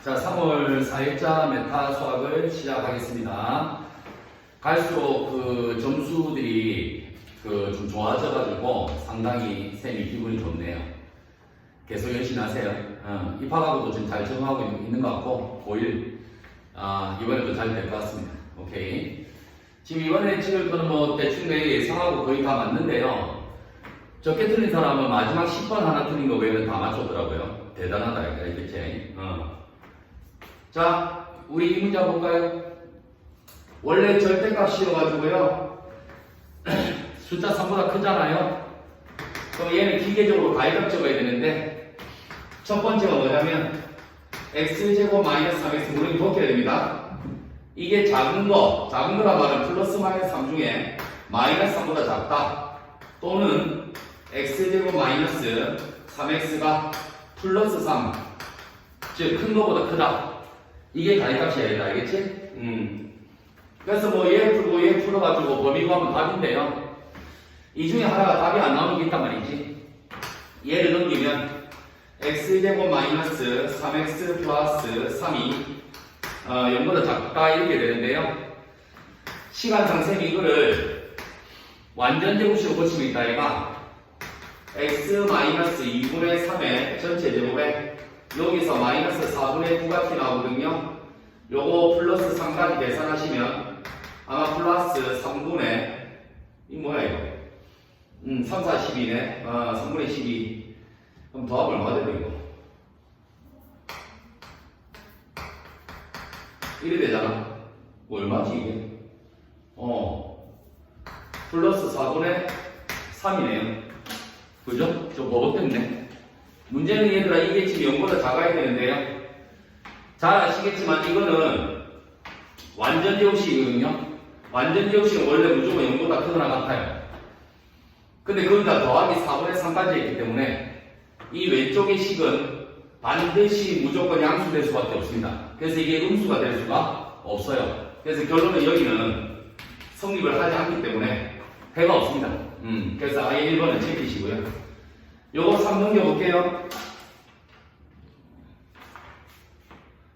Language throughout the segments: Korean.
자, 3월 4일자 메타 수학을 시작하겠습니다. 갈수록 그 점수들이 좀 좋아져가지고 상당히 쌤이 기분이 좋네요. 계속 열심히 하세요. 입학하고도 지금 잘 적응하고 있는 것 같고, 고1, 이번에도 잘 될 것 같습니다. 오케이. 지금 이번에 찍을 거는 뭐 대충 내 예상하고 거의 다 맞는데요. 적게 틀린 사람은 마지막 10번 하나 틀린 거 외에는 다 맞췄더라고요. 대단하다, 이렇게. 자, 우리 이 문제 볼까요? 원래 절대값이어가지고요. 숫자 3보다 크잖아요. 그럼 얘는 기계적으로 가위값 적어야 되는데, 첫 번째가 뭐냐면, x제곱 마이너스 3x 우리는 벗겨야 됩니다. 이게 작은 거란 말은 플러스 마이너스 3 중에 마이너스 3보다 작다. 또는 x제곱 마이너스 3x가 플러스 3, 즉 큰 거보다 크다. 이게 가위값이야 된다. 알겠지? 그래서 뭐 얘 풀고 얘 풀어가지고 범위 구하면 답인데요. 이 중에 하나가 답이 안 나오는 게 있단 말이지. 얘를 넘기면 x제곱 마이너스 3x 플러스 3이 0보다 작다 이렇게 되는데요. 시간상 셈이 이거를 완전 제곱식으로 고치면 있다 얘가 x 마이너스 2분의 3의 전체 제곱에 여기서 마이너스 4분의 9가 나오거든요. 요거 플러스 3까지 계산하시면 아마 플러스 3분의 이 뭐야 이거 3, 4, 12네 3분의 12 그럼 더하면 얼마가 되고 이거 이래 되잖아. 얼마지 이게? 플러스 4분의 3이네요. 그죠? 좀 버벅댔네. 문제는 얘들아 이게 지금 0보다 작아야 되는데요. 잘 아시겠지만 이거는 완전 제곱식이거든요. 완전 제곱식은 원래 무조건 0보다 크거나 같아요. 근데 거기다 더하기 4분의 3까지 했기 때문에 이 왼쪽의 식은 반드시 무조건 양수될 수밖에 없습니다. 그래서 이게 음수가 될 수가 없어요. 그래서 결론은 여기는 성립을 하지 않기 때문에 해가 없습니다. 그래서 아예 1번은 체크시고요. 요거 3 넘겨볼게요.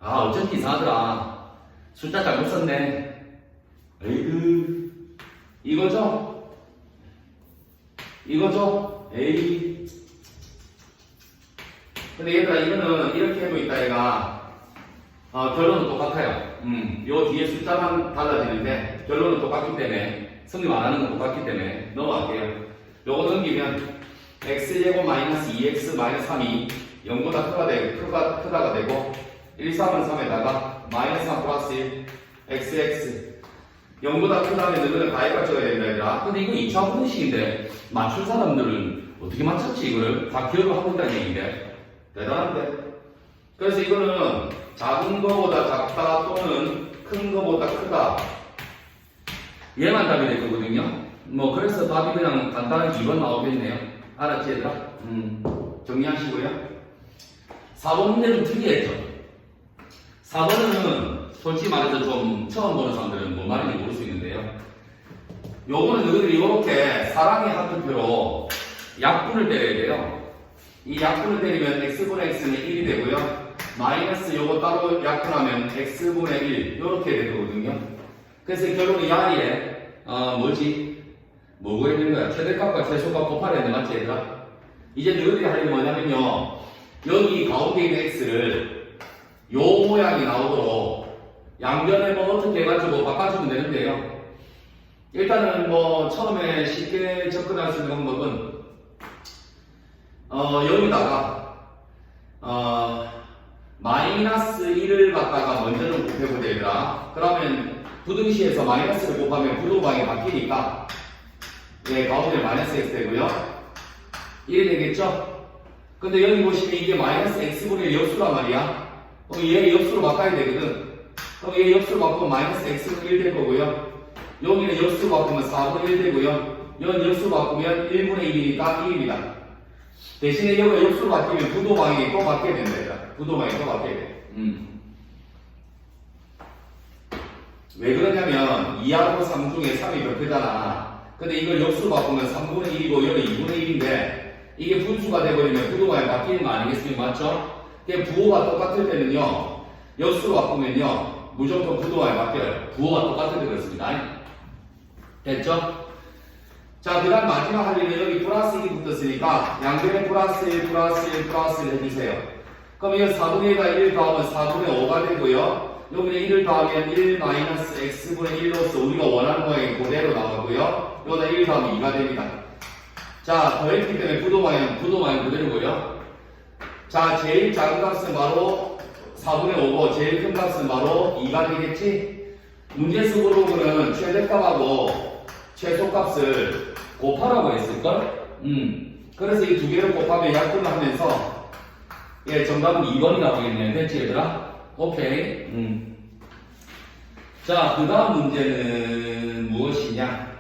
어쩐지 이상하더라. 숫자 잘못 썼네. 에이그. 이거죠? 에이. 근데 얘들아, 이거는 이렇게 해도 있다, 얘가. 결론은 똑같아요. 요 뒤에 숫자만 달라지는데, 결론은 똑같기 때문에, 성립 안 하는 건 똑같기 때문에, 넘어갈게요. 요거 넘기면, x제곱 마이너스 2x 마이너스 3이 0보다 크다가 되고 1, 3은 3에다가 마이너스 3 플러스 1 xx 0보다 크다면 너희는 가위값 적어야 된다 얘들아. 근데 이거 2차 분식인데 맞출 사람들은 어떻게 맞췄지 이거를? 다 기억을 하고 있다는 얘기인데 대단한데. 그래서 이거는 작은 거보다 작다 또는 큰 거보다 크다 얘만 답이 될 거거든요. 뭐 그래서 답이 그냥 간단하게 2번 나오겠네요. 알았지 얘들아? 정리하시고요. 4번 문제는 특이했죠. 4번은 솔직히 말해서 좀 처음 보는 사람들은 뭔 말인지 모를 수 있는데요. 요거는 너희들이 이렇게 사랑의 하트표로 약분을 때려야 돼요. 이 약분을 때리면 x분의 x는 1이 되고요. 마이너스 요거 따로 약분하면 x분의 1 요렇게 되거든요. 그래서 결론이 야리에 뭐 구해야 거야? 최대값과 최소값 곱하려 했는데 맞지 얘들아? 이제 너희들이 할 게 뭐냐면요. 여기 가운데 있는 x를 요 모양이 나오도록 양변을 뭐 어떻게 해가지고 바꿔주면 되는데요. 일단은 뭐 처음에 쉽게 접근할 수 있는 방법은 여기다가 마이너스 1을 갖다가 먼저는 곱해보자 얘들아. 그러면 부등식에서 마이너스를 곱하면 부등방이 바뀌니까 가운데 마이너스 x 되고요. 1이 되겠죠? 근데 여기 보시면 이게 마이너스 x분의 역수란 말이야. 그럼 얘 역수로 바꿔야 되거든. 그럼 얘 역수로 바꾸면 마이너스 x분의 1 될 거고요. 여기는 역수로 바꾸면 4분의 1 되고요. 여기 역수로 바꾸면 1분의 1이니까 1입니다. 대신에 여기가 역수로 바뀌면 부도방이 또 바뀌어야 된다. 부도방이 또 바뀌어야 돼. 왜 그러냐면 2하고 3 중에 3이 몇 개잖아. 근데 이걸 역수로 바꾸면 3분의 1이고 여기 2분의 1인데 이게 분수가 되버리면 부호가 바뀌는 거 아니겠습니까? 맞죠? 부호가 똑같을 때는요 역수로 바꾸면요 무조건 부도와에 바뀌어요. 부호가 똑같은데 그렇습니다. 됐죠? 자, 그 다음 마지막 할 일은 여기 플러스 1이 붙었으니까 양변에 플러스 1, 플러스 1, 플러스 1 해주세요. 그럼 이거 4분의 1과 1 더하면 4분의 5가 되고요. 여기에 1을 더하면 1 마이너스 x분의 1로서 우리가 원하는 모양이 그대로 나오고요. 여기다 1 더하면 2가 됩니다. 자, 더했기 때문에 부도 방향 그대로고요. 자, 제일 작은 값은 바로 4분의 5고 제일 큰 값은 바로 2가 되겠지? 문제 속으로는 최대값하고 최소값을 곱하라고 했을걸? 그래서 이 두 개를 곱하면 약분을 하면서 예, 정답은 2번이 나오겠네요. 됐지 얘들아? 오케이. 자, 그 다음 문제는 무엇이냐?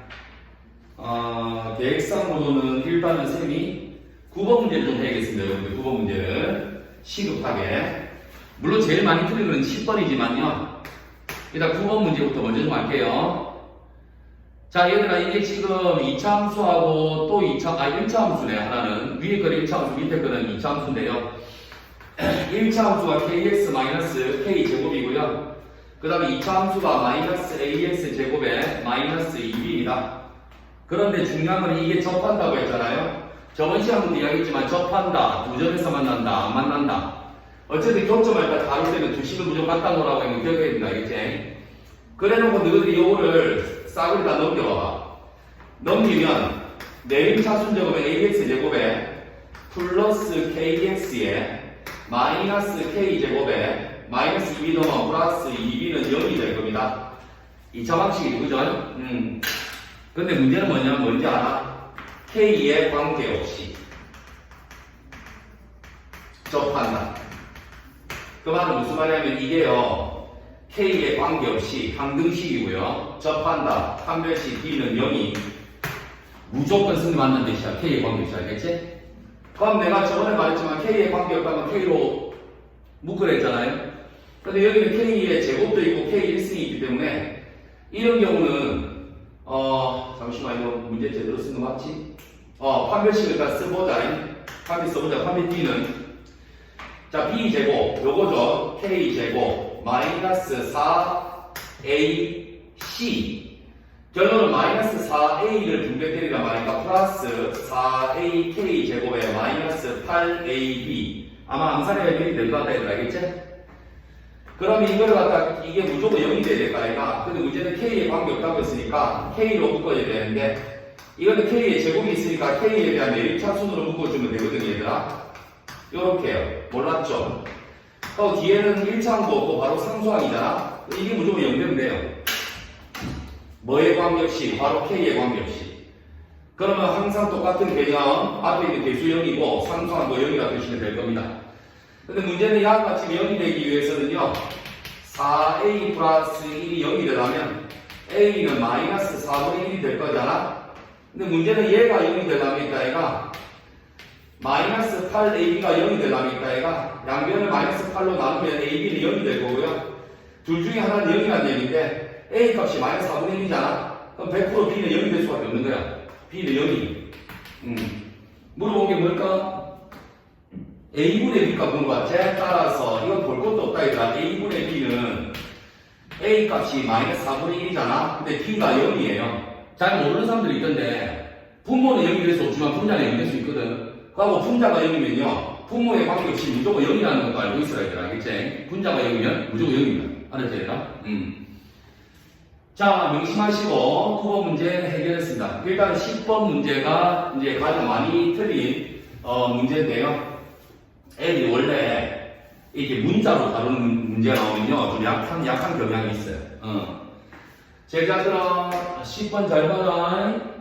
계획상으로는 일단은 쌤이 9번 문제를 좀 해야겠습니다. 여러분들 9번 문제를 시급하게. 물론 제일 많이 풀린 건 10번이지만요. 일단 9번 문제부터 먼저 좀 할게요. 자, 얘들아, 이게 지금 2차 함수하고 또 1차 함수네, 하나는. 위에 거는 1차 함수, 밑에 거는 2차 함수인데요. 1차 함수가 kx-k 제곱이고요. 그 다음에 2차 함수가 마이너스 ax 제곱에 마이너스 2b입니다. 그런데 중요한 건 이게 접한다고 했잖아요. 저번 시간부터 이야기했지만 접한다, 두 점에서 만난다, 안 만난다. 어쨌든 교점할 때 다룰 때는 두 식을 무조건 갖다 놓으라고 했는 거 기억해야 된다, 알겠지? 그래 놓고 너희들이 요거를 싹을 다 넘겨봐봐. 넘기면 내림 차순제곱은 ax 제곱에 플러스 kx에 마이너스 k 제곱에 마이너스 2b 더하면 플러스 2b는 0이 될 겁니다. 2차 방식이죠, 그죠? 근데 문제는 뭐냐면 뭔지 알아? k에 관계없이 접한다. 그 말은 무슨 말이냐면 이게요, k에 관계없이 항등식이고요. 접한다. 판별식 b는 0이 무조건 승리 맞는 뜻이야. k에 관계없이, 알겠지? 그럼 내가 저번에 말했지만 k에 관계없다면 k로 묶으랬잖아요. 근데 여기는 k의 제곱도 있고 k 1승이 있기 때문에 이런 경우는 잠시만 이거 문제 제대로 쓴 거 맞지? 판별식을 일단 써보자. 판별 써보자. 판별 b는 자, b제곱 요거죠. k제곱 마이너스 4ac 결론은 마이너스 4a를 분배 때리란 말이니까 플러스 4ak 제곱에 마이너스 8ab 아마 암산해야 될 것 같다 이걸 알겠지? 그러면 이걸 갖다 이게 무조건 0이 돼야 될 거 아이가. 근데 문제는 k에 관계없다고 했으니까 k로 묶어야 되는데 이거는 k의 제곱이 있으니까 k에 대한 내림차순으로 묶어주면 되거든요 얘들아. 요렇게요. 몰랐죠? 뒤에는 1차항도 없고 바로 상수항이잖아. 이게 무조건 0 되면 돼요. 뭐에 관계없이? 바로 k에 관계없이. 그러면 항상 똑같은 개념 앞에 있는 개수 0이고 상수항도 0이라고 보시면 될 겁니다. 근데 문제는 약같이 0이 되기 위해서는요 4a 플러스 1이 0이 되려면 a는 마이너스 4분의 1이 될 거잖아. 근데 문제는 얘가 0이 되려면 얘가 마이너스 8ab가 0이 되려면 얘가 양변을 마이너스 8로 나누면 ab는 0이 될 거고요. 둘 중에 하나는 0이라는 얘기인데 a 값이 마이너스 4분의 1이잖아. 그럼 100% b는 0이 될 수밖에 없는 거야. b는 0이. 물어본 게 뭘까? a분의 b값 보는 거야. 따라서 이건 볼 것도 없다 이거야. a분의 b는 a 값이 마이너스 4분의 1이잖아. 근데 b가 0이에요. 잘 모르는 사람들이 있던데 분모는 0이 될 수 없지만 분자는 0이 될 수 있거든. 그하고 분자가 0이면요 분모의 관계없이 무조건 0이라는 것도 알고 있어야 돼. 알겠지? 분자가 0이면 무조건 0입니다. 알았지 얘들아? 자, 명심하시고 9번 문제 해결했습니다. 일단 10번 문제가 이제 가장 많이 틀린 문제인데요. 애들이 원래 이렇게 문자로 다루는 문제가 나오면요 좀 약한 경향이 있어요. 제가 그럼 10번 잘 봐라.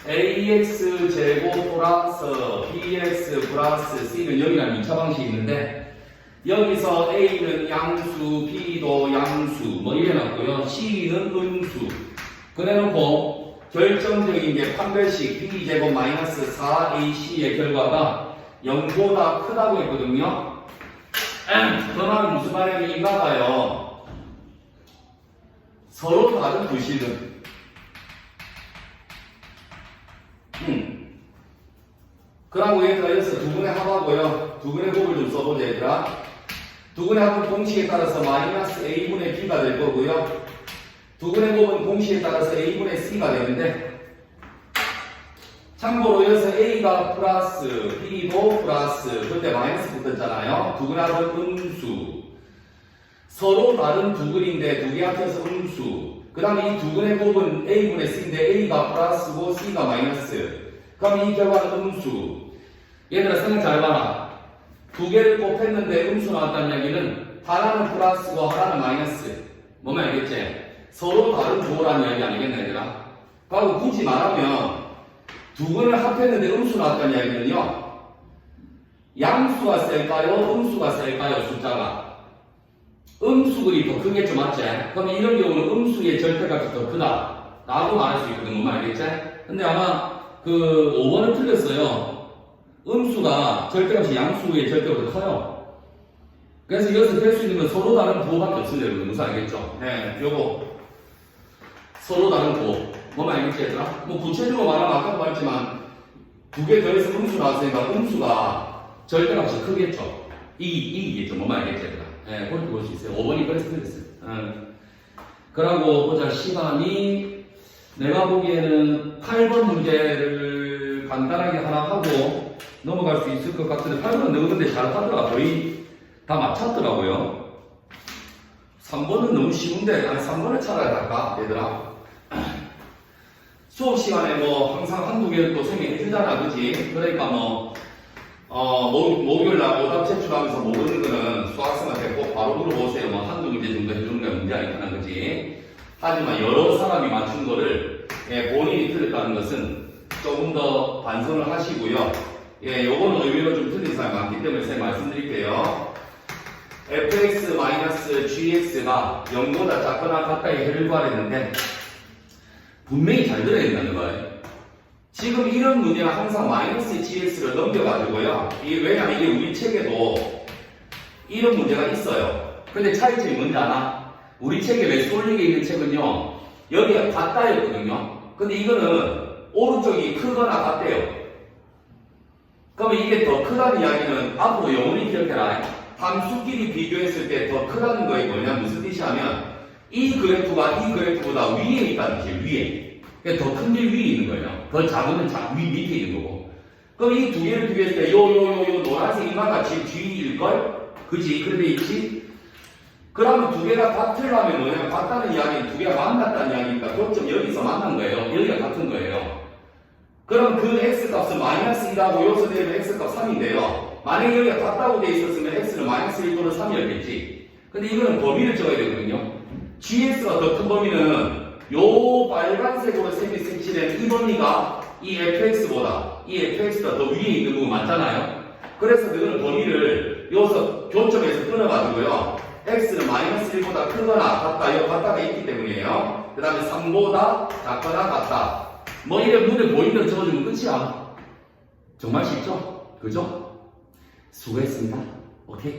ax 제곱 플러스 bx 플러스 c는 여기랑 2차 방식이 있는데 여기서 a는 양수, b도 양수 뭐 이래놨고요. c는 음수 그래놓고 결정적인 게 판별식 b제곱 마이너스 4ac의 결과가 0보다 크다고 했거든요. 그 말은 무슨 말이냐면 이가 봐요. 서로 다른 두 식은 그러고 얘들아 여기서 두 분의 합하고요. 두 분의 곱을 좀 써보자 얘들아. 두근의 합은 공식에 따라서 마이너스 a분의 b가 될 거고요. 두근의 곱은 공식에 따라서 a분의 c가 되는데 참고로 여기서 a가 플러스 b도 플러스 그때 마이너스 붙었잖아요. 두근의 합은 음수. 서로 다른 두근인데 두 개 합쳐서 음수. 그 다음에 이 두근의 곱은 a분의 c인데 a가 플러스고 c가 마이너스. 그럼 이 결과는 음수. 얘들아 생각 잘 봐라. 두 개를 곱했는데 음수 나왔다는 얘기는 하나는 플러스고 하나는 마이너스. 뭐면 알겠지? 서로 다른 부호라는 이야기 아니겠나 얘들아? 그리고 굳이 말하면 두근을 합했는데 음수 나왔다는 이야기는요, 양수가 셀까요? 음수가 셀까요? 숫자가 음수글이 더 크겠죠, 맞지? 그럼 이런 경우는 음수의 절대값이 더 크다 라고 말할 수 있거든. 뭔 말이겠지? 근데 아마 그 5번은 틀렸어요. 음수가 절대값이 양수의 절대값보다 커요. 그래서 여기서 될 수 있는 건 서로 다른 부호밖에 없습니다. 여러분 무슨 알겠죠? 네, 요거 서로 다른 부호. 뭐만 알겠지 얘들아? 뭐 구체적으로 말하면 아까도 말했지만 두 개 더해서 음수 나왔으니까 음수가 절대값이 크겠죠. 이기겠죠. 뭐만 알겠지 얘들아? 네, 그렇게 볼 수 있어요. 5번이 그래서 틀렸어요. 그러고 보자. 시간이 내가 보기에는 8번 문제를 간단하게 하나 하고 넘어갈 수 있을 것 같은데 8번은 너무 근데 잘 하더라. 거의 다 맞췄더라고요. 3번은 너무 쉬운데, 아니 3번을 차라리 할까 얘들아? 수업 시간에 뭐 항상 한두 개를 또 설명해 주잖아, 그지? 그러니까 목요일날 오답 제출하면서 모르는 거는 수학생한테 꼭 바로 물어보세요. 뭐 한두 문제 정도 해주는 게 문제 아니구나, 그지? 하지만 여러 사람이 맞춘 거를 본인이 틀렸다는 것은 조금 더 반성을 하시고요. 요거는 의외로 좀 틀린 사람이 많기 때문에 제가 말씀드릴게요. fx-gx가 0보다 작거나 같다의 해를 구하랬는데 분명히 잘 들어야 된다는 거예요. 지금 이런 문제는 항상 마이너스 gx를 넘겨가지고요. 왜냐면 이게 우리 책에도 이런 문제가 있어요. 근데 차이점이 뭔지 아나? 우리 책에 왜 쏠리게 있는 책은요, 여기가 같다였거든요. 근데 이거는 오른쪽이 크거나 같대요. 그러면 이게 더 크다는 이야기는 앞으로 영원히 기억해라. 함수끼리 비교했을 때 더 크다는 거에 뭐냐, 무슨 뜻이 하면 이 그래프가 이 그래프보다 위에 있다는 뜻이에요. 위에. 그러니까 더 큰 게 위에 있는 거예요. 더 작으면 위 밑에 있는 거고. 그럼 이 두 개를 비교했을 때 요 노란색 이만같이 G일걸? 그지? 그런데 있지? 그러면 두 개가 같으려면 뭐냐면 같다는 이야기는 두 개가 만났다는 이야기니까 교점 여기서 만난 거예요. 여기가 같은 거예요. 그럼 그 x값은 마이너스 1하고 여기서 대면 x값 3인데요. 만약에 여기가 같다고 돼 있었으면 x는 마이너스 1 또는 3이었겠지. 근데 이거는 범위를 적어야 되거든요. gx가 더 큰 범위는 요 빨간색으로 색칠된 이 범위가 이 fx보다 이 fx가 더 위에 있는 부분 맞잖아요. 그래서 그거는 범위를 여기서 교점에서 끊어가지고요. x는 마이너스 1보다 크거나 같다, 요 같다가 있기 때문이에요. 그 다음에 3보다 작거나 같다. 뭐 이래 눈에 보이는 대로 적어주면 끝이야. 정말 쉽죠? 그죠? 수고했습니다. 오케이?